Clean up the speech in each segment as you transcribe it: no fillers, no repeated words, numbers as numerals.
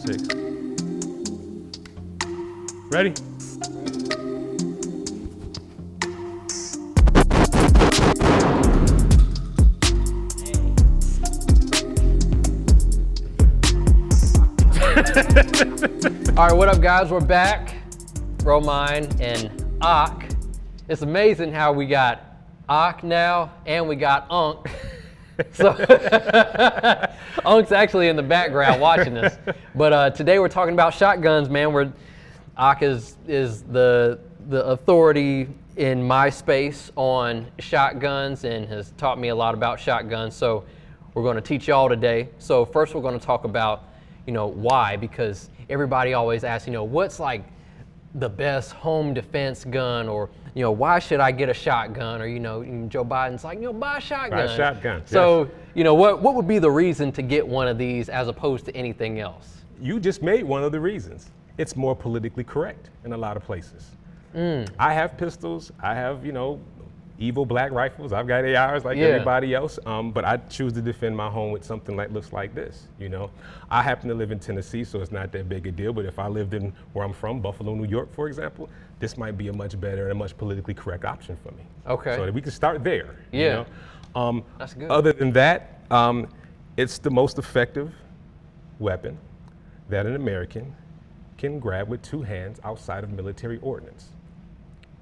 6. Ready? All right, what up guys? We're back. Romine and Ak. It's amazing how we got Ak now and we got Unk. So Unk's actually in the background watching this. But today we're talking about shotguns, man. Ak is the authority in my space on shotguns and has taught me a lot about shotguns. So we're going to teach y'all today. So first we're going to talk about, why, because everybody always asks, what's like the best home defense gun, or, why should I get a shotgun? Or, Joe Biden's like, buy a shotgun. Buy a shotgun. So, yes. What would be the reason to get one of these as opposed to anything else? You just made one of the reasons. It's more politically correct in a lot of places. I have pistols. I have, evil black rifles. I've got ARs like everybody else, but I choose to defend my home with something that looks like this, I happen to live in Tennessee, so it's not that big a deal, but if I lived in where I'm from, Buffalo, New York, for example, this might be a much better and a much politically correct option for me. Okay. So that we can start there. Yeah. That's good. Other than that, it's the most effective weapon that an American can grab with two hands outside of military ordnance.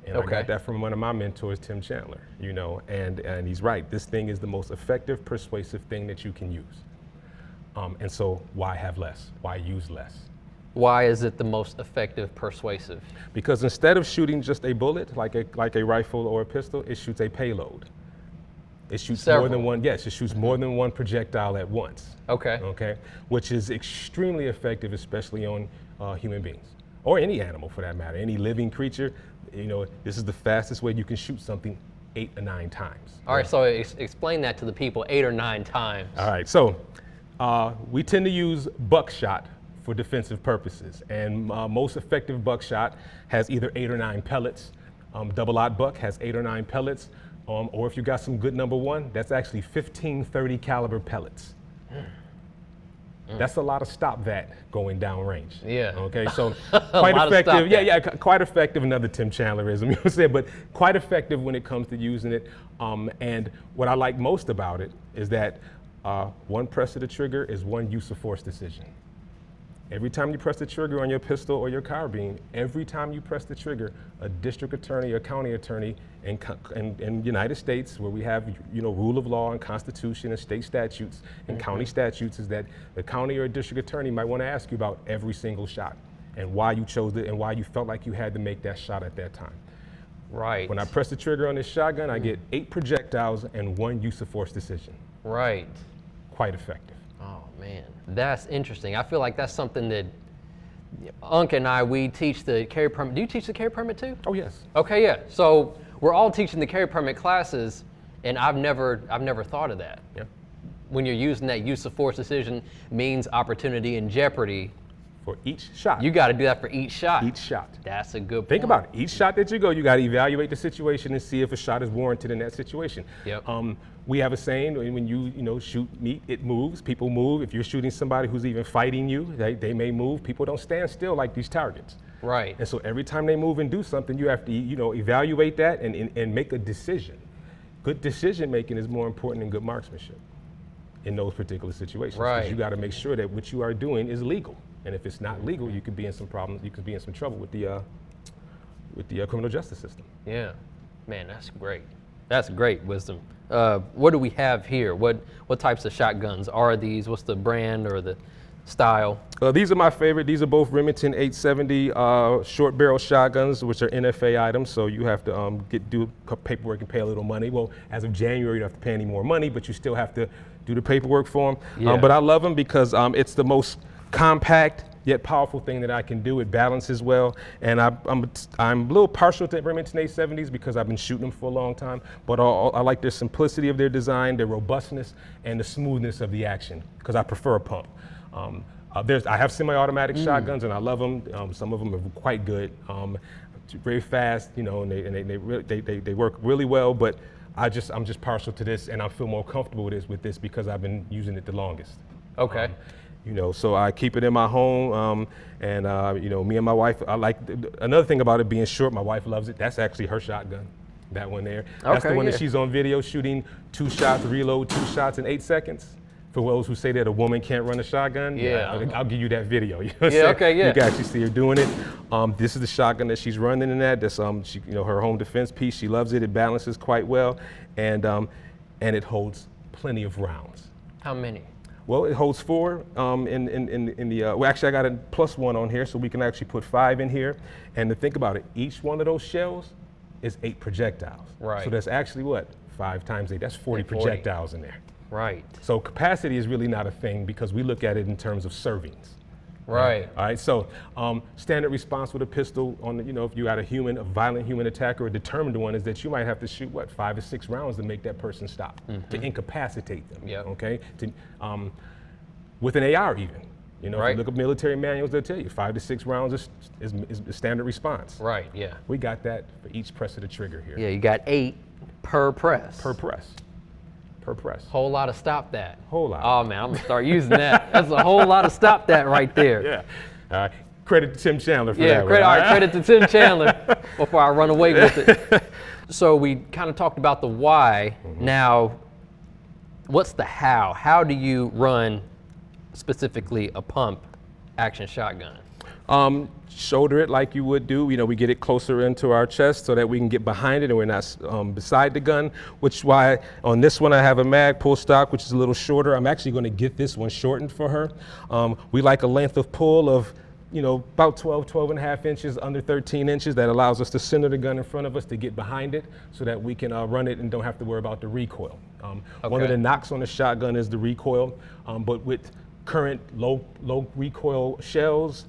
And I got that from one of my mentors, Tim Chandler, and he's right. This thing is the most effective, persuasive thing that you can use. And so why have less? Why use less? Why is it the most effective, persuasive? Because instead of shooting just a bullet, like a rifle or a pistol, it shoots a payload. It shoots more than one, it shoots more than one projectile at once. Okay, which is extremely effective, especially on human beings, or any animal for that matter, any living creature. This is the fastest way you can shoot something 8 or 9 times. All right, so explain that to the people, 8 or 9 times. All right, so we tend to use buckshot for defensive purposes, and most effective buckshot has either 8 or 9 pellets. Double-aught buck has 8 or 9 pellets, or if you got some good number one, that's actually 15 30 caliber pellets. That's a lot of stop that going downrange. Yeah. Okay, so quite effective. Quite effective. Another Tim Chandlerism, but quite effective when it comes to using it. And what I like most about it is that one press of the trigger is one use of force decision. Every time you press the trigger on your pistol or your carbine, every time you press the trigger, a district attorney or county attorney in United States, where we have rule of law and constitution and state statutes and county statutes, is that the county or district attorney might want to ask you about every single shot and why you chose it and why you felt like you had to make that shot at that time. Right. When I press the trigger on this shotgun, I get 8 projectiles and one use of force decision. Right. Quite effective. Oh man, that's interesting. I feel like that's something that Unk and I, we teach the carry permit. Do you teach the carry permit too? Oh yes. Okay, yeah. So we're all teaching the carry permit classes, and I've never thought of that. Yeah. When you're using that use of force decision, means opportunity and jeopardy. For each shot. You got to do that for each shot. Each shot. That's a good point. Think about it. Each shot that you go, you got to evaluate the situation and see if a shot is warranted in that situation. Yep. We have a saying, when you shoot meat, it moves. People move. If you're shooting somebody who's even fighting you, they may move. People don't stand still like these targets. Right. And so every time they move and do something, you have to evaluate that and make a decision. Good decision making is more important than good marksmanship in those particular situations. Right. Because you got to make sure that what you are doing is legal. And if it's not legal, you could be in some problems. You could be in some trouble with the criminal justice system. Yeah, man, that's great. That's great wisdom. What do we have here? What types of shotguns are these? What's the brand or the style? These are my favorite. These are both Remington 870 short barrel shotguns, which are NFA items. So you have to do paperwork and pay a little money. Well, as of January, you don't have to pay any more money, but you still have to do the paperwork for them. Yeah. But I love them because it's the most compact yet powerful thing that I can do. It balances well, and I'm a little partial to Remington 870s because I've been shooting them for a long time, but I like their simplicity of their design, their robustness, and the smoothness of the action, because I prefer a pump. I have semi-automatic shotguns, and I love them. Some of them are quite good, very fast, and they work really well, but I'm just partial to this, and I feel more comfortable with this because I've been using it the longest. Okay. You know, so I keep it in my home, and you know, me and my wife, I like, another thing about it being short, my wife loves it. That's actually her shotgun, that one there. That's the one that she's on video shooting 2 shots, reload 2 shots in 8 seconds. For those who say that a woman can't run a shotgun, I'll give you that video. You know what I'm saying? You can actually see her doing it. This is the shotgun that she's running in that. That's she, you know, her home defense piece. She loves it. It balances quite well, and it holds plenty of rounds. How many? Well, it holds 4 in the, well, actually I got a +1 on here, so we can actually put 5 in here. And to think about it, each one of those shells is 8 projectiles. Right. So that's actually what? 5 times 8, that's 40 projectiles in there. Right. So capacity is really not a thing because we look at it in terms of servings. Right. All right, so standard response with a pistol on, you know, if you got a violent human attacker, a determined one, is that you might have to shoot, what, 5 or 6 rounds to make that person stop, to incapacitate them, okay? With an AR even. You know, if you look at military manuals, they'll tell you 5 to 6 rounds is standard response. Right, yeah. We got that for each press of the trigger here. Yeah, you got 8 per press. Per press. Per press. Whole lot of stop that. Whole lot. Oh man, I'm gonna start using that. That's a whole lot of stop that right there. Yeah. Credit to Tim Chandler for that. Yeah, credit to Tim Chandler before I run away with it. So we kind of talked about the why. Now, what's the how? How do you run specifically a pump action shotgun? Shoulder it like you would do. You know, we get it closer into our chest so that we can get behind it and we're not beside the gun, which is why on this one I have a mag pull stock, which is a little shorter. I'm actually going to get this one shortened for her. We like a length of pull of, you know, about 12 and a half inches, under 13 inches. That allows us to center the gun in front of us to get behind it so that we can run it and don't have to worry about the recoil. One of the knocks on the shotgun is the recoil, but with current low recoil shells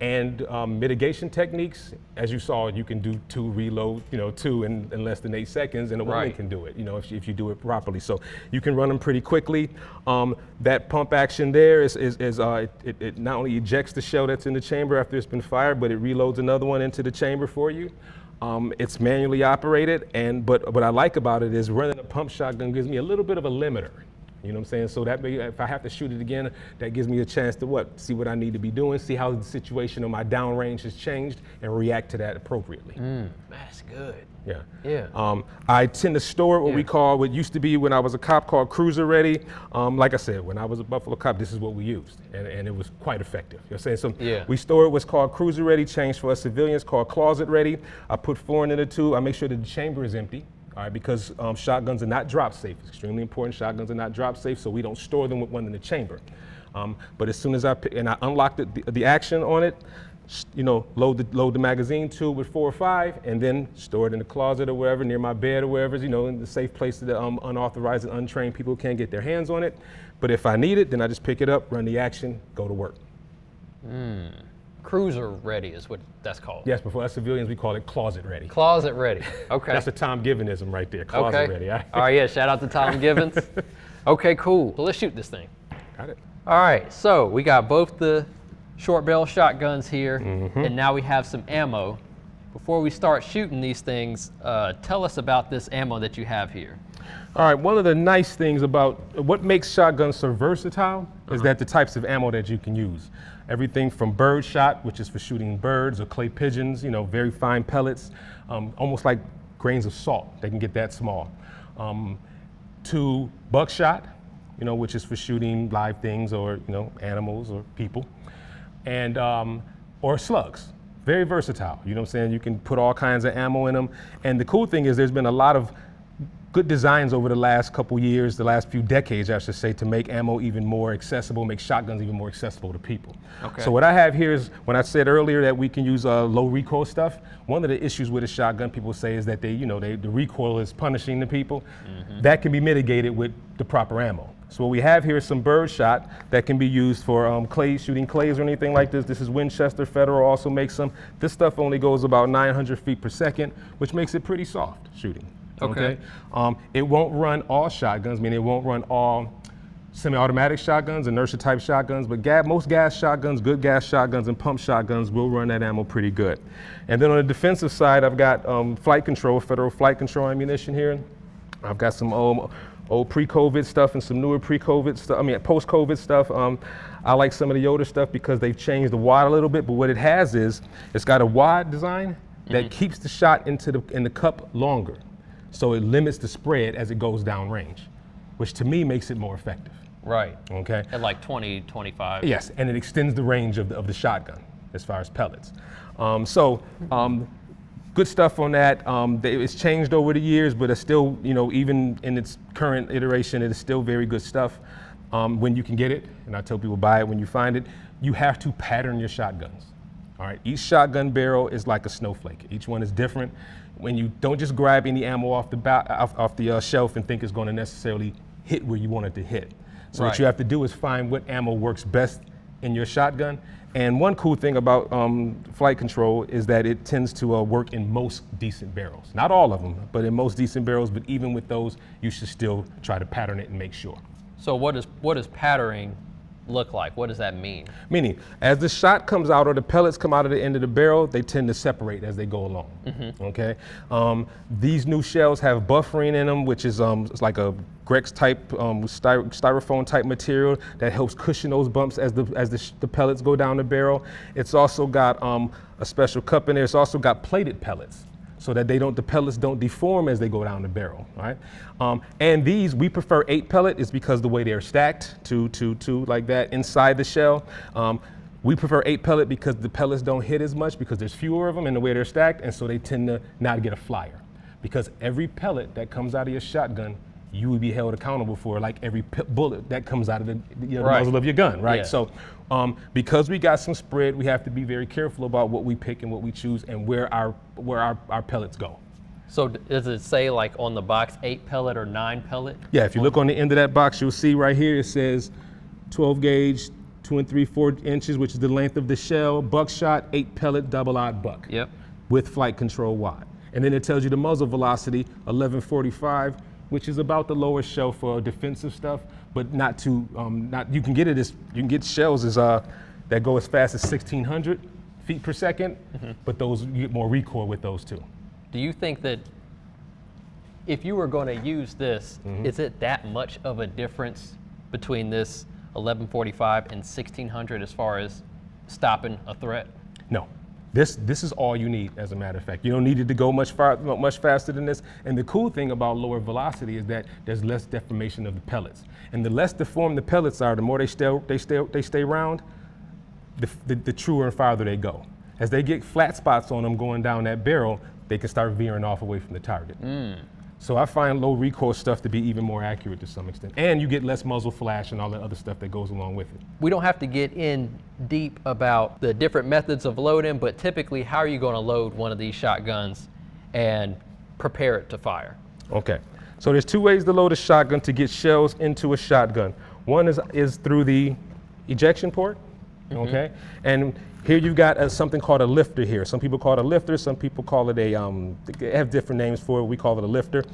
and mitigation techniques, as you saw, you can do 2 reload, you know, 2 in less than 8 seconds, and a woman can do it, you know, if you do it properly. So you can run them pretty quickly. That pump action there it not only ejects the shell that's in the chamber after it's been fired, but it reloads another one into the chamber for you. It's manually operated, but what I like about it is running a pump shotgun gives me a little bit of a limiter. You know what I'm saying? So that if I have to shoot it again, that gives me a chance to see what I need to be doing, see how the situation on my downrange has changed, and react to that appropriately. That's good. Yeah. Yeah. I tend to store what we call, what used to be when I was a cop called cruiser ready. Like I said, when I was a Buffalo cop, this is what we used, and it was quite effective. You know what I'm saying? So we store what's called cruiser ready, changed for us civilians called closet ready. I put 4 into the tube. I make sure that the chamber is empty. All right, because shotguns are not drop safe. It's extremely important. Shotguns are not drop safe, so we don't store them with one in the chamber. But as soon as I unlock the action on it, you know, load the magazine tube with 4 or 5, and then store it in the closet or wherever, near my bed or wherever, you know, in the safe place that unauthorized and untrained people can't get their hands on it. But if I need it, then I just pick it up, run the action, go to work. Cruiser ready is what that's called. Yes, before us civilians, we call it closet ready. Closet ready. Okay. That's a Tom Givenism right there. Closet ready. All right, yeah. Shout out to Tom Givens. Okay, cool. So let's shoot this thing. Got it. All right. So we got both the short barrel shotguns here, and now we have some ammo. Before we start shooting these things, tell us about this ammo that you have here. All right, one of the nice things about what makes shotguns so versatile is that the types of ammo that you can use. Everything from bird shot, which is for shooting birds or clay pigeons, you know, very fine pellets, almost like grains of salt. They can get that small. To buckshot, you know, which is for shooting live things or, you know, animals or people, and or slugs. Very versatile. You know what I'm saying? You can put all kinds of ammo in them. And the cool thing is there's been a lot of good designs over the last couple years, the last few decades, I should say, to make ammo even more accessible, make shotguns even more accessible to people. Okay. So what I have here is, when I said earlier that we can use low recoil stuff, one of the issues with a shotgun people say is that the recoil is punishing the people. That can be mitigated with the proper ammo. So what we have here is some bird shot that can be used for shooting clays or anything like this. This is Winchester. Federal also makes some. This stuff only goes about 900 feet per second, which makes it pretty soft shooting. Okay. It won't run all shotguns, meaning it won't run all semi-automatic shotguns, inertia type shotguns, but most gas shotguns, good gas shotguns, and pump shotguns will run that ammo pretty good. And then on the defensive side, I've got flight control, federal flight control ammunition here. I've got some old pre-COVID stuff and some newer pre-COVID stuff, post-COVID stuff. I like some of the older stuff because they've changed the wad a little bit, but what it has is, it's got a wad design that keeps the shot in the cup longer. So it limits the spread as it goes down range, which to me makes it more effective. Right. Okay. At like 20, 25. Yes, and it extends the range of the shotgun as far as pellets. Good stuff on that. It's changed over the years, but it's still, even in its current iteration, it is still very good stuff. When you can get it, and I tell people buy it when you find it, you have to pattern your shotguns. All right, each shotgun barrel is like a snowflake. Each one is different. When you don't just grab any ammo off the shelf and think it's going to necessarily hit where you want it to hit. So what you have to do is find what ammo works best in your shotgun. And one cool thing about flight control is that it tends to work in most decent barrels. Not all of them, but in most decent barrels. But even with those, you should still try to pattern it and make sure. So what does patterning look like? What does that mean? Meaning, as the shot comes out or the pellets come out of the end of the barrel, they tend to separate as they go along. Okay. These new shells have buffering in them, which is it's like a Grex type styrofoam type material that helps cushion those bumps as the pellets go down the barrel. It's also got a special cup in there. It's also got plated pellets, so that the pellets don't deform as they go down the barrel, right? And these, we prefer 8 pellet, is because the way they're stacked, two like that inside the shell. We prefer 8 pellet because the pellets don't hit as much because there's fewer of them in the way they're stacked, and so they tend to not get a flyer. Because every pellet that comes out of your shotgun, you would be held accountable for, like every bullet that comes out of the muzzle of your gun, right? Yeah. So because we got some spread, we have to be very careful about what we pick and what we choose and where our pellets go. So does it say like on the box 8 pellet or 9 pellet? Yeah, if you look on the end of that box, you'll see right here it says 12 gauge, 2 3/4 inches, which is the length of the shell, buckshot, 8 pellet, double-aught buck. Yep. With flight control wad. And then it tells you the muzzle velocity, 1145, which is about the lowest shell for defensive stuff, but not too. You can get shells that go as fast as 1,600 feet per second, but you get more recoil with those too. Do you think that if you were going to use this, is it that much of a difference between this 1145 and 1,600 as far as stopping a threat? No. This is all you need, as a matter of fact. You don't need it to go much faster than this. And the cool thing about lower velocity is that there's less deformation of the pellets. And the less deformed the pellets are, the more they stay round, the truer and farther they go. As they get flat spots on them going down that barrel, they can start veering off away from the target. So I find low recoil stuff to be even more accurate to some extent. And you get less muzzle flash and all that other stuff that goes along with it. We don't have to get in deep about the different methods of loading, but typically how are you going to load one of these shotguns and prepare it to fire? Okay, so there's 2 ways to load a shotgun to get shells into a shotgun. One is through the ejection port, okay? And here you've got something called a lifter here. Some people call it a lifter, some people call it they have different names for it. We call it a lifter.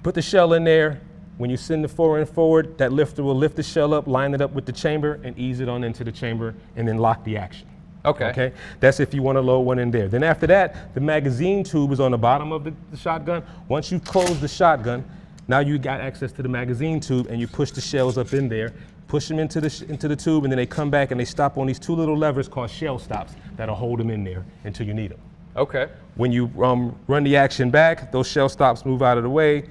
Put the shell in there. When you send the forend forward, that lifter will lift the shell up, line it up with the chamber, and ease it on into the chamber, and then lock the action. Okay. That's if you want to load one in there. Then after that, the magazine tube is on the bottom of the shotgun. Once you close the shotgun, now you got access to the magazine tube, and you push the shells up in there, push them into the tube, and then they come back and they stop on these 2 little levers called shell stops that'll hold them in there until you need them. Okay. When you run the action back, those shell stops move out of the way,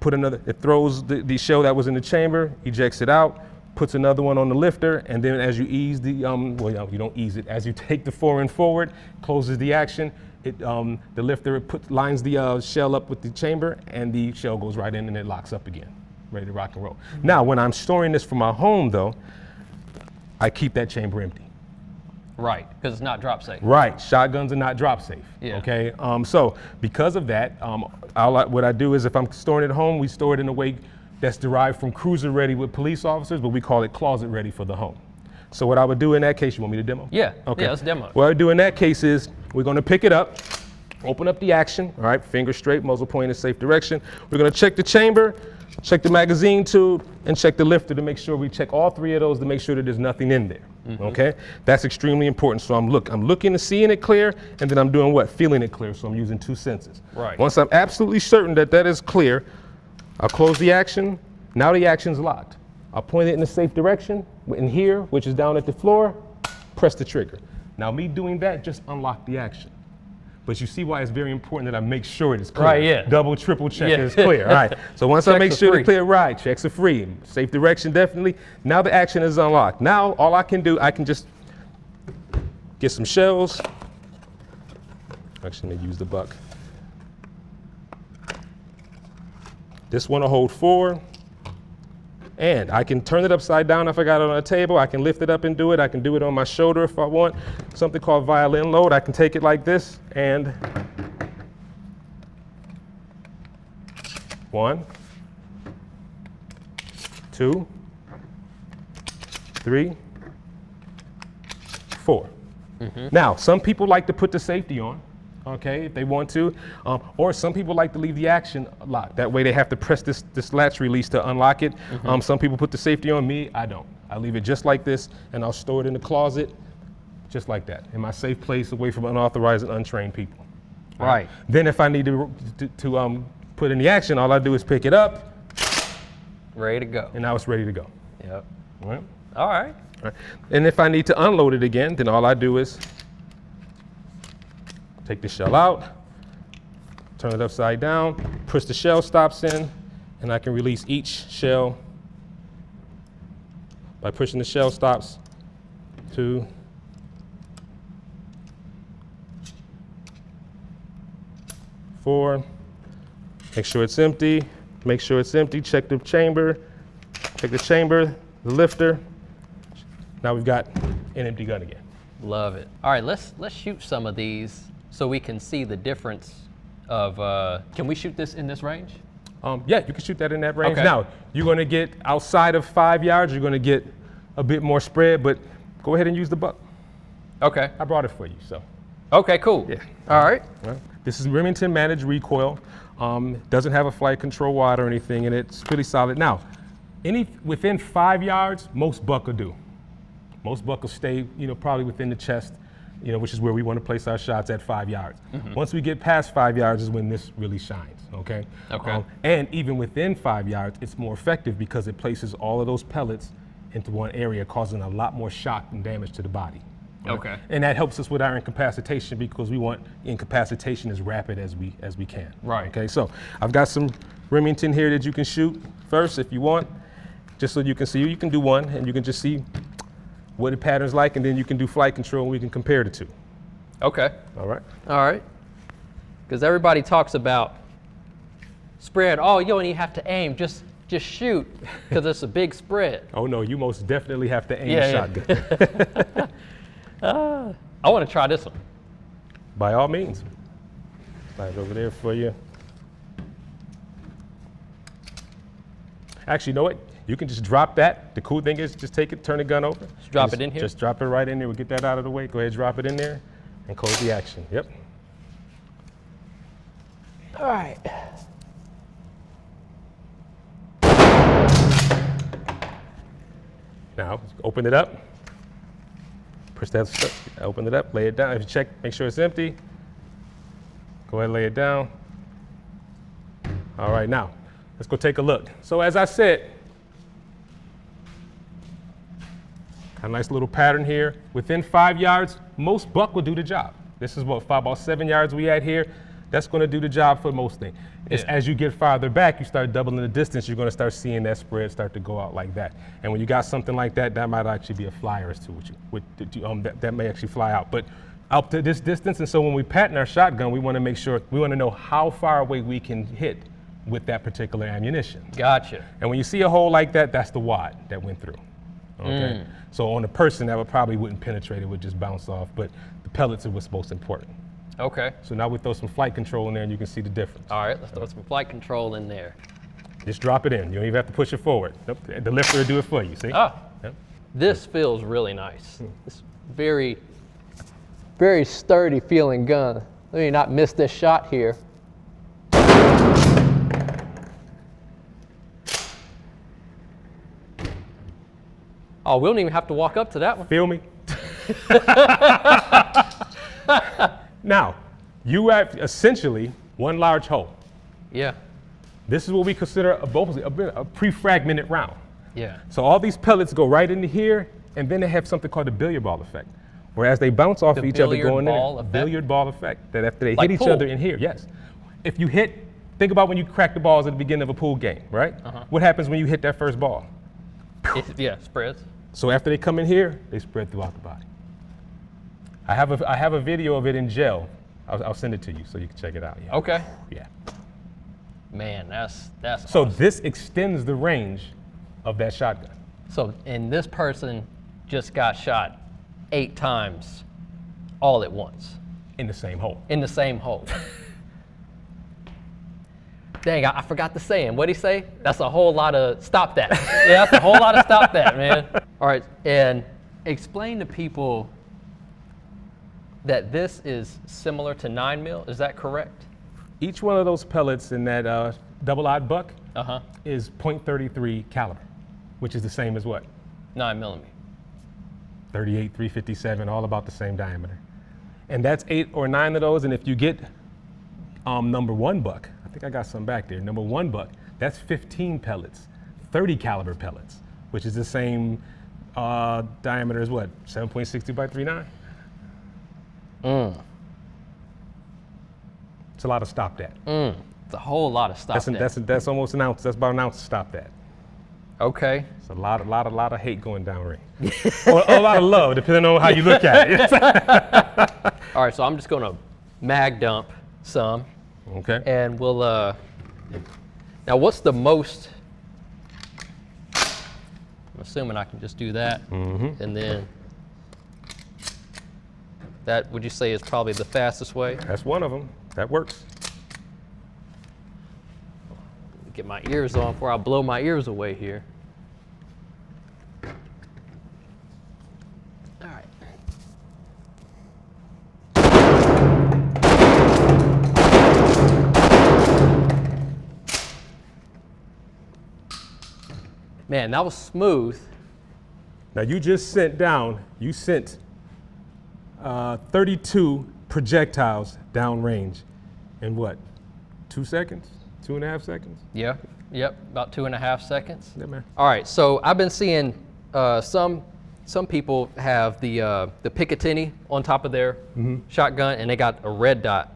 it throws the shell that was in the chamber, ejects it out, puts another one on the lifter, and then as you ease you don't ease it, as you take the forend forward, closes the action, the lifter lines the shell up with the chamber, and the shell goes right in and it locks up again, ready to rock and roll. Now, when I'm storing this for my home though, I keep that chamber empty. Right, because it's not drop safe. Right, shotguns are not drop safe. Yeah. Okay, so because of that, what I do is if I'm storing it at home, we store it in a way that's derived from cruiser ready with police officers, but we call it closet ready for the home. So what I would do in that case, you want me to demo? Yeah, okay. Yeah, let's demo. What I would do in that case is we're gonna pick it up, open up the action, all right, finger straight, muzzle point in safe direction. We're gonna check the chamber, check the magazine tube, and check the lifter to make sure we check all 3 of those to make sure that there's nothing in there, okay? That's extremely important. So I'm looking and seeing it clear, and then I'm doing what? Feeling it clear, so I'm using 2 senses. Right. Once I'm absolutely certain that that is clear, I'll close the action. Now the action's locked. I'll point it in the safe direction, in here, which is down at the floor, press the trigger. Now me doing that just unlocked the action. But you see why it's very important that I make sure it's clear. Right, yeah. Double, triple check it's clear. All right. So once I make sure it's clear, right, checks are free. Safe direction, definitely. Now the action is unlocked. Now all I can do, I can just get some shells. Actually, I'm gonna use the buck. This one will hold 4. And I can turn it upside down if I got it on a table. I can lift it up and do it. I can do it on my shoulder if I want. Something called violin load. I can take it like this and 1, 2, 3, 4. Now, some people like to put the safety on. Okay, if they want to, or some people like to leave the action locked. That way they have to press this latch release to unlock it. Some people put the safety on. Me, I don't. I leave it just like this, and I'll store it in the closet, just like that, in my safe place, away from unauthorized and untrained people. Right. Then if I need to put in the action, all I do is pick it up. Ready to go. And now it's ready to go. Yep. All right. All right. All right. And if I need to unload it again, then all I do is take the shell out, turn it upside down, push the shell stops in, and I can release each shell by pushing the shell stops. 2, 4. Make sure it's empty. Make sure it's empty. Check the chamber. Check the chamber, the lifter. Now we've got an empty gun again. Love it. All right, let's shoot some of these so we can see the difference of, can we shoot this in this range? Yeah, you can shoot that in that range. Okay. Now, you're gonna get outside of 5 yards, you're gonna get a bit more spread, but go ahead and use the buck. Okay. I brought it for you, so. Okay, cool. Yeah. All right. Well, this is Remington managed recoil. Doesn't have a flight control wad or anything in it. It's pretty solid. Now, within 5 yards, most buck will do. Most buck will stay, probably within the chest, which is where we want to place our shots at 5 yards. Once we get past 5 yards is when this really shines, okay? Okay. And even within 5 yards, it's more effective because it places all of those pellets into one area, causing a lot more shock and damage to the body. Okay. And that helps us with our incapacitation because we want incapacitation as rapid as we can. Right. Okay, so I've got some Remington here that you can shoot first if you want, just so you can see. You can do one and you can just see what the pattern's like, and then you can do flight control and we can compare the two. Okay. All right. All right. Because everybody talks about spread. Oh, you don't even have to aim. Just shoot, because it's a big spread. Oh no, you most definitely have to aim Yeah, a shotgun. I want to try this one. By all means. Slide it over there for you. Actually, you know what? You can just drop that. The cool thing is just take it, turn the gun over. Just drop it in here? Just drop it right in there. We'll get that out of the way. Go ahead, drop it in there and close the action. Yep. All right. Now, open it up. Push that stuff, open it up, lay it down. If you check, make sure it's empty. Go ahead and lay it down. All right, now, let's go take a look. So as I said, got a nice little pattern here. Within 5 yards, most buck will do the job. This is what, about 7 yards we at here. That's gonna do the job for most things. It's as you get farther back, you start doubling the distance, you're gonna start seeing that spread start to go out like that. And when you got something like that, that might actually be a flyer as to that may actually fly out. But out to this distance, and so when we pattern our shotgun, we wanna make sure, we wanna know how far away we can hit with that particular ammunition. Gotcha. And when you see a hole like that, that's the wad that went through. Okay. So on a person, that wouldn't penetrate, it would just bounce off, but the pellets are what's most important. Okay. So now we throw some flight control in there and you can see the difference. All right, let's throw some flight control in there. Just drop it in. You don't even have to push it forward. Nope. The lifter will do it for you, see? Ah, Yep. this feels really nice. It's very, very sturdy feeling gun. Let me not miss this shot here. Oh, we don't even have to walk up to that one. Feel me? Now, you have essentially one large hole. Yeah. This is what we consider a pre-fragmented round. Yeah. So all these pellets go right into here, and then they have something called the billiard ball effect. Whereas they bounce off each other going in. Billiard ball effect. That after they hit each other in here, yes. If you hit, think about when you crack the balls at the beginning of a pool game, right? What happens when you hit that first ball? Spreads. So after they come in here, they spread throughout the body. I have a video of it in gel. I'll send it to you so you can check it out. Yeah. Okay. Yeah. Man, that's so awesome. this extends the range of that shotgun. So, and this person just got shot 8 times all at once. In the same hole. In the same hole. Dang, I forgot the saying. What'd he say? That's a whole lot of stop that. Yeah, that's a whole lot of stop that, man. All right, and explain to people that this is similar to 9mm. Is that correct? Each one of those pellets in that double-aught buck is .33 caliber, which is the same as what? 9mm. 38, 357, all about the same diameter. And that's 8 or 9 of those, and if you get number 1 buck, I think I got some back there, number 1 buck, that's 15 pellets, 30 caliber pellets, which is the same diameter as what, 7.60 by 3.9? It's a lot of stop that. It's a whole lot of stop that. That's almost an ounce, that's about an ounce to stop that. Okay. It's a lot of hate going downrange. Or a lot of love, depending on how you look at it. All right, so I'm just gonna mag dump some. Okay. And we'll, now what's the most, I'm assuming I can just do that. And then that, would you say, is probably the fastest way? That's one of them. That works. Get my ears on before I blow my ears away here. All right. Man, that was smooth. Now you just sent 32 projectiles downrange in what, 2 seconds? 2.5 seconds? Yeah, yep, about 2.5 seconds. Yeah, man. All right, so I've been seeing some people have the Picatinny on top of their shotgun, and they got a red dot.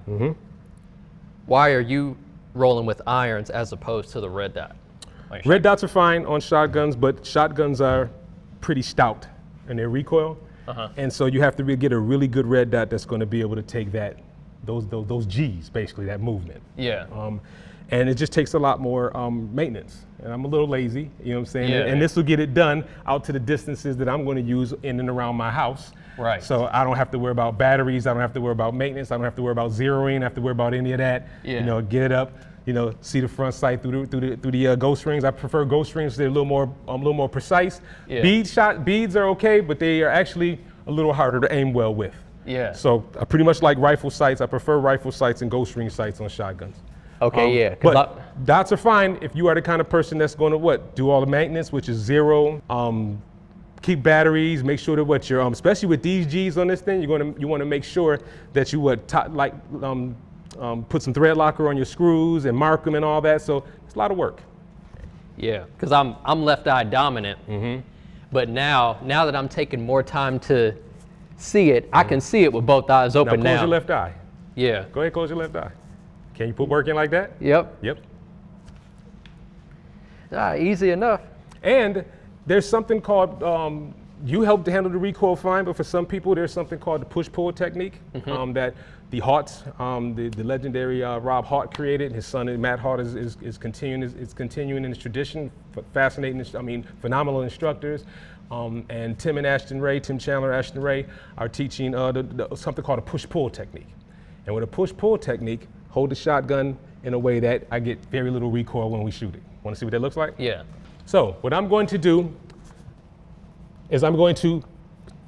Why are you rolling with irons as opposed to the red dot? Red dots are fine on shotguns, but shotguns are pretty stout in their recoil, and so you have to get a really good red dot that's going to be able to take those G's, basically, that movement. Yeah. And it just takes a lot more maintenance. And I'm a little lazy, you know what I'm saying? Yeah. And this will get it done out to the distances that I'm going to use in and around my house. Right. So I don't have to worry about batteries. I don't have to worry about maintenance. I don't have to worry about zeroing. I don't have to worry about any of that. Yeah. You know, get it up. You know, see the front sight through the ghost rings. I prefer ghost rings. They're a little more precise. Yeah. Beads are okay, but they are actually a little harder to aim well with. Yeah. So I pretty much like rifle sights. I prefer rifle sights and ghost ring sights on shotguns. Okay, yeah. But dots are fine if you are the kind of person that's going to do all the maintenance, which is zero. Keep batteries. Make sure that you're especially with these G's on this thing, you want to make sure that you put some thread locker on your screws and mark them and all that. So it's a lot of work. Yeah, because I'm left eye dominant. But now that I'm taking more time to see it, I can see it with both eyes open now. Close your left eye. Yeah. Go ahead, close your left eye. Can you put work in like that? Yep. Yep. Easy enough. And there's something called, you help to handle the recoil fine, but for some people there's something called the push-pull technique that the Haughts, the legendary Rob Haught created. His son Matt Haught is continuing in his tradition. Fascinating, phenomenal instructors. And Tim Chandler, Ashton Ray are teaching something called a push-pull technique. And with a push-pull technique, hold the shotgun in a way that I get very little recoil when we shoot it. Want to see what that looks like? Yeah. So what I'm going to do is I'm going to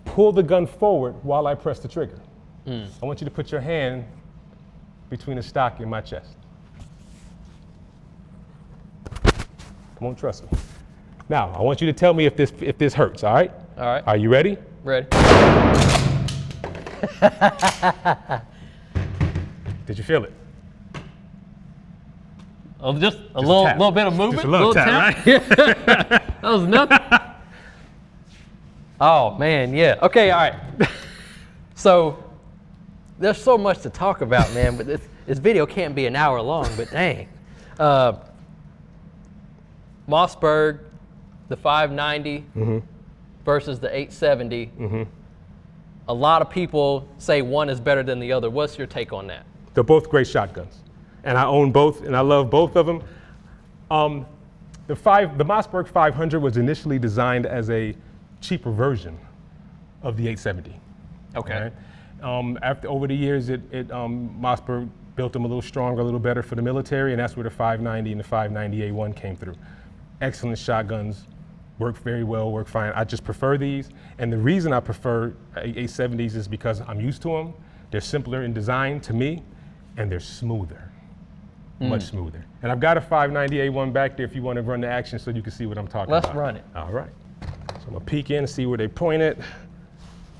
pull the gun forward while I press the trigger. I want you to put your hand between the stock and my chest. Come on, trust me. Now, I want you to tell me if this hurts, all right? All right. Are you ready? Ready. Did you feel it? Just a little bit of movement. Just a little tap, right? That was nothing. Oh man, yeah. Okay, all right. So there's so much to talk about, man. But this video can't be an hour long. But dang, Mossberg, the 590 versus the 870. A lot of people say one is better than the other. What's your take on that? They're both great shotguns, and I own both, and I love both of them. The Mossberg 500 was initially designed as a cheaper version of the 870. Okay. Right? Over the years, Mossberg built them a little stronger, a little better for the military, and that's where the 590 and the 590A1 came through. Excellent shotguns, work very well, work fine. I just prefer these, and the reason I prefer 870s is because I'm used to them. They're simpler in design to me, and they're smoother, much smoother. And I've got a 590A1 back there if you want to run the action so you can see what I'm talking about. Let's run it. All right. So I'm gonna peek in and see where they point it.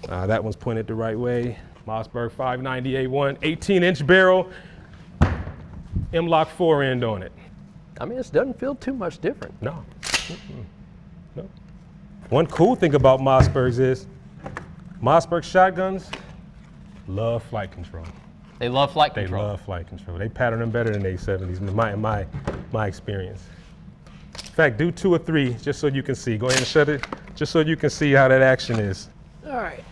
That one's pointed the right way. Mossberg 590A1, 18-inch barrel, M-Lock 4 end on it. I mean, it doesn't feel too much different. No. No. One cool thing about Mossbergs is Mossberg shotguns love flight control. They love flight control. They love flight control. They pattern them better than the 870s in my experience. In fact, do 2 or 3 just so you can see. Go ahead and shut it, just so you can see how that action is. All right.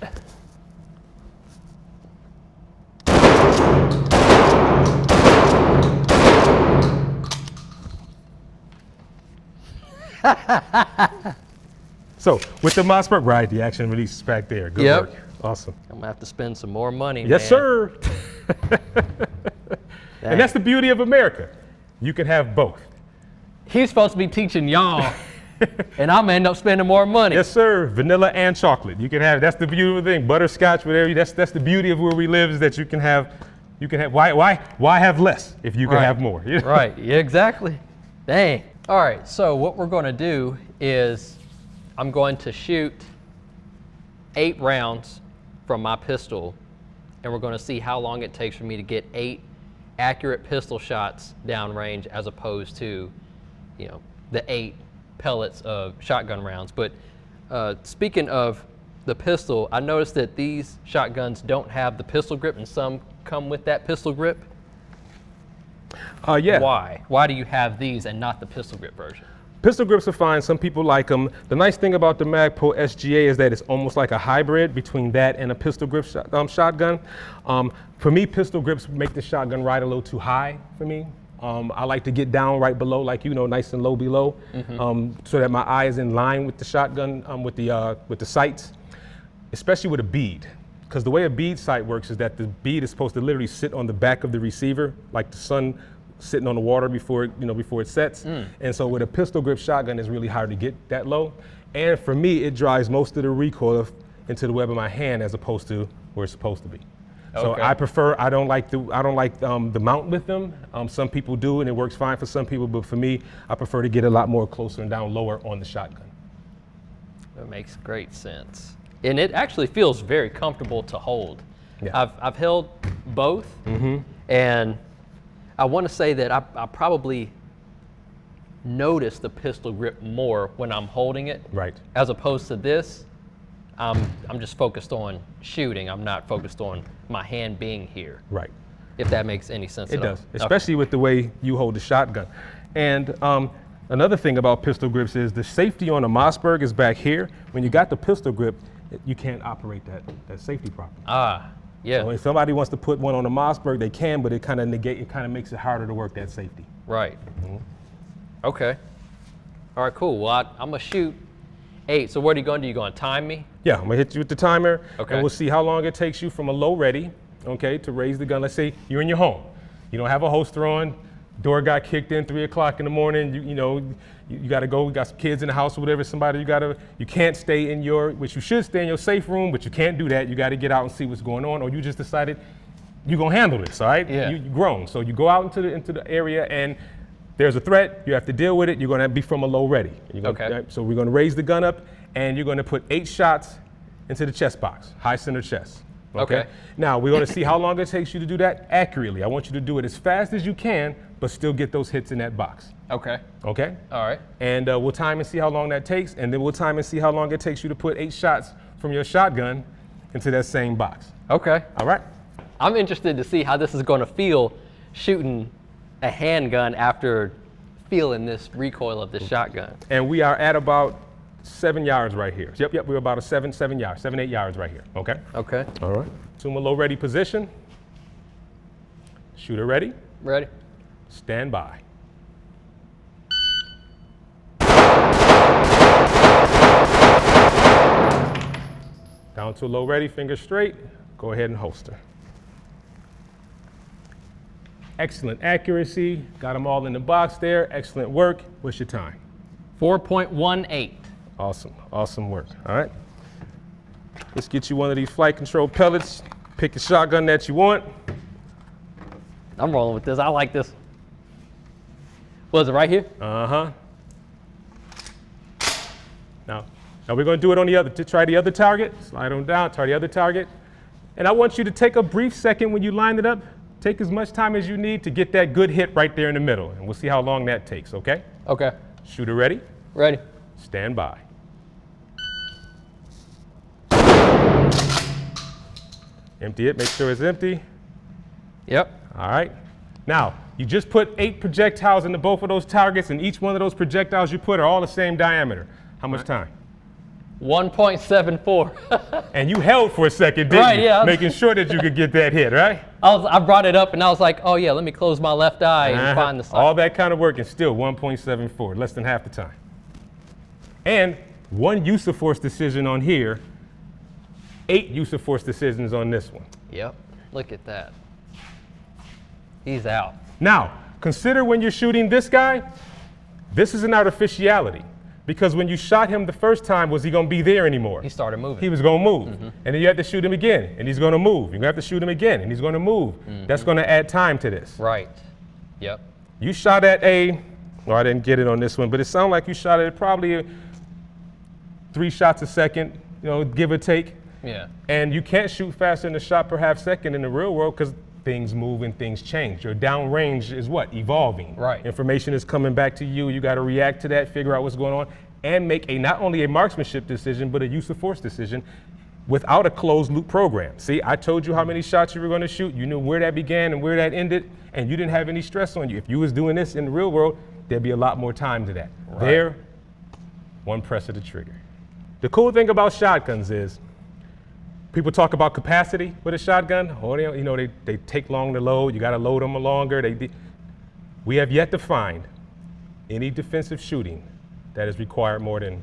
So with the Mossberg, right, the action release is back there. Good work. Awesome. I'm gonna have to spend some more money. Yes, sir. And that's the beauty of America. You can have both. He's supposed to be teaching y'all, and I'm gonna end up spending more money. Yes, sir. Vanilla and chocolate. You can have. That's the beautiful thing. Butterscotch, whatever. That's the beauty of where we live is that you can have. Why have less if you can have more? Right. Yeah, exactly. Dang. All right. So what we're going to do is I'm going to shoot 8 rounds from my pistol, and we're going to see how long it takes for me to get 8 accurate pistol shots downrange as opposed to, the 8 pellets of shotgun rounds. But speaking of the pistol, I noticed that these shotguns don't have the pistol grip, and some come with that pistol grip. Yeah. Why? Why do you have these and not the pistol grip version? Pistol grips are fine. Some people like them. The nice thing about the Magpul SGA is that it's almost like a hybrid between that and a pistol grip shotgun. For me, pistol grips make the shotgun ride a little too high for me. I like to get down right below, like nice and low below, so that my eye is in line with the shotgun, with the sights, especially with a bead. Because the way a bead sight works is that the bead is supposed to literally sit on the back of the receiver, like the sun sitting on the water before it sets. And so with a pistol grip shotgun, it's really hard to get that low. And for me, it drives most of the recoil into the web of my hand as opposed to where it's supposed to be. So I don't like the mount with them. Some people do, and it works fine for some people. But for me, I prefer to get a lot more closer and down lower on the shotgun. That makes great sense. And it actually feels very comfortable to hold. Yeah. I've held both, and I want to say that I probably notice the pistol grip more when I'm holding it, Right. as opposed to this. I'm just focused on shooting. I'm not focused on my hand being here. Right. If that makes any sense It at all. does, especially with the way you hold the shotgun. And another thing about pistol grips is the safety on a Mossberg is back here. When you got the pistol grip, you can't operate that safety properly. Yeah. So if somebody wants to put one on a Mossberg, they can, but it kind of makes it harder to work that safety. Right. Okay. All right, cool. Well, I'm going to shoot 8. So what are you going to do? You going to time me? Yeah, I'm gonna hit you with the timer, Okay. and we'll see how long it takes you from a low ready, to raise the gun. Let's say you're in your home. You don't have a holster on, door got kicked in 3 o'clock in the morning, you gotta go, you got some kids in the house or whatever, you can't stay in which you should stay in your safe room, but you can't do that. You gotta get out and see what's going on, or you just decided you're gonna handle this, all right? Yeah. You're grown. So you go out into the area and there's a threat, you have to deal with it, you're gonna be from a low ready. Okay. So we're gonna raise the gun up and you're gonna put 8 shots into the chest box, high center chest. Okay. Now we're gonna see how long it takes you to do that accurately. I want you to do it as fast as you can, but still get those hits in that box. Okay. Okay? All right. And we'll time and see how long that takes, and then we'll time and see how long it takes you to put 8 shots from your shotgun into that same box. Okay. All right? I'm interested to see how this is going to feel shooting a handgun after feeling this recoil of this shotgun. And we are at about 7 yards right here. Yep, we're about a 7, 8 yards right here, okay? Okay. All right. Assume a low ready position. Shooter ready. Ready? Stand by. Down to low ready, fingers straight. Go ahead and holster. Excellent accuracy. Got them all in the box there. Excellent work. What's your time? 4.18. Awesome, awesome work. All right. Let's get you one of these flight control pellets. Pick the shotgun that you want. I'm rolling with this. I like this. Was it right here? Uh-huh. Now we're going to do it on the other, to try the other target. Slide on down, try the other target. And I want you to take a brief second when you line it up. Take as much time as you need to get that good hit right there in the middle. And we'll see how long that takes, okay? Okay. Shooter ready? Ready. Stand by. Empty it, make sure it's empty. Yep. All right. Now, you just put 8 projectiles into both of those targets, and each one of those projectiles you put are all the same diameter. How much time? 1.74. And you held for a second, didn't Right, you? yeah. Making sure that you could get that hit, right? I brought it up and I was like, oh yeah, let me close my left eye and find the sight. All that kind of work and still 1.74, less than half the time. And 1 use of force decision on here, 8 use of force decisions on this one. Yep. Look at that. He's out. Now, consider when you're shooting this guy, this is an artificiality. Because when you shot him the first time, was he going to be there anymore? He started moving. He was going to move. And then you have to shoot him again, and he's going to move. You're going to have to shoot him again, and he's going to move. That's going to add time to this. Right. Yep. You shot at well, I didn't get it on this one, but it sounded like you shot at probably 3 shots a second, give or take. Yeah. And you can't shoot faster than a shot per half second in the real world because things move and things change. Your downrange is what? Evolving. Right. Information is coming back to you. You got to react to that, figure out what's going on, and make not only a marksmanship decision, but a use of force decision without a closed loop program. See, I told you how many shots you were going to shoot. You knew where that began and where that ended, and you didn't have any stress on you. If you was doing this in the real world, there'd be a lot more time to that. Right. There, 1 press of the trigger. The cool thing about shotguns is, people talk about capacity with a shotgun. Oh, they take long to load. You got to load them longer. We have yet to find any defensive shooting that has required more than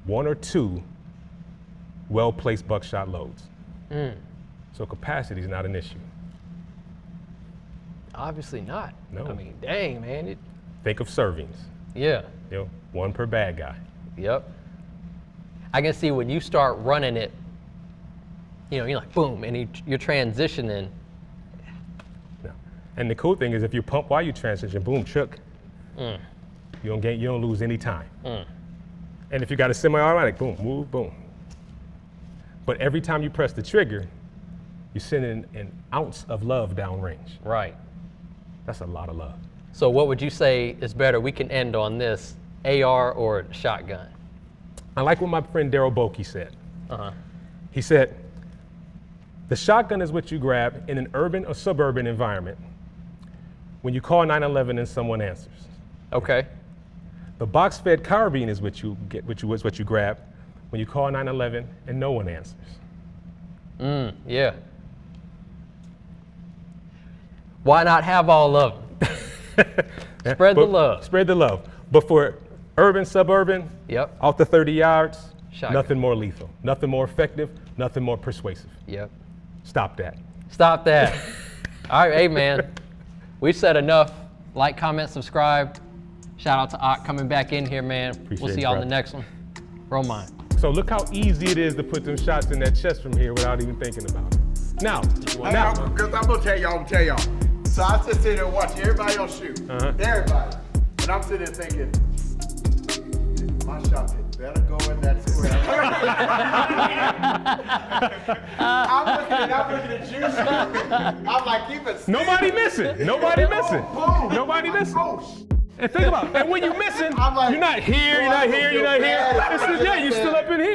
1 or 2 well-placed buckshot loads. So capacity is not an issue. Obviously not. No. I mean, dang, man. Think of servings. Yeah. 1 per bad guy. Yep. I can see when you start running it, you're like, boom, and you're transitioning. No. And the cool thing is if you pump while you transition, boom, chook. You don't lose any time. And if you got a semi-automatic, boom, move, boom. But every time you press the trigger, you send in an ounce of love downrange. Right. That's a lot of love. So what would you say is better? We can end on this, AR or shotgun? I like what my friend Daryl Bokey said. Uh-huh. He said, the shotgun is what you grab in an urban or suburban environment when you call 911 and someone answers. Okay. The box-fed carbine is what you grab when you call 911 and no one answers. Yeah. Why not have all of them? Spread the love. Spread the love. But for urban, suburban, Yep. out to 30 yards, Shotgun. nothing more lethal, nothing more effective, nothing more persuasive. Yep. Stop that. Stop that. All right, hey man, we've said enough. Like, comment, subscribe. Shout out to Aquil coming back in here, man. Appreciate We'll see it, y'all in bro. the next one. Roll mine. So look how easy it is to put them shots in that chest from here without even thinking about it. Now, Because I'm gonna tell y'all. So I sit there watching everybody else shoot. Everybody. And I'm sitting there thinking, my shot better go in that square. I'm looking at you. I'm like, keep it. Nobody missing. Nobody missing. Boom. Nobody missing. Oh, And think about it. And when you're missing, I'm like, you're not here, you're not here, you're not here. It's just, yeah, you're still up in here.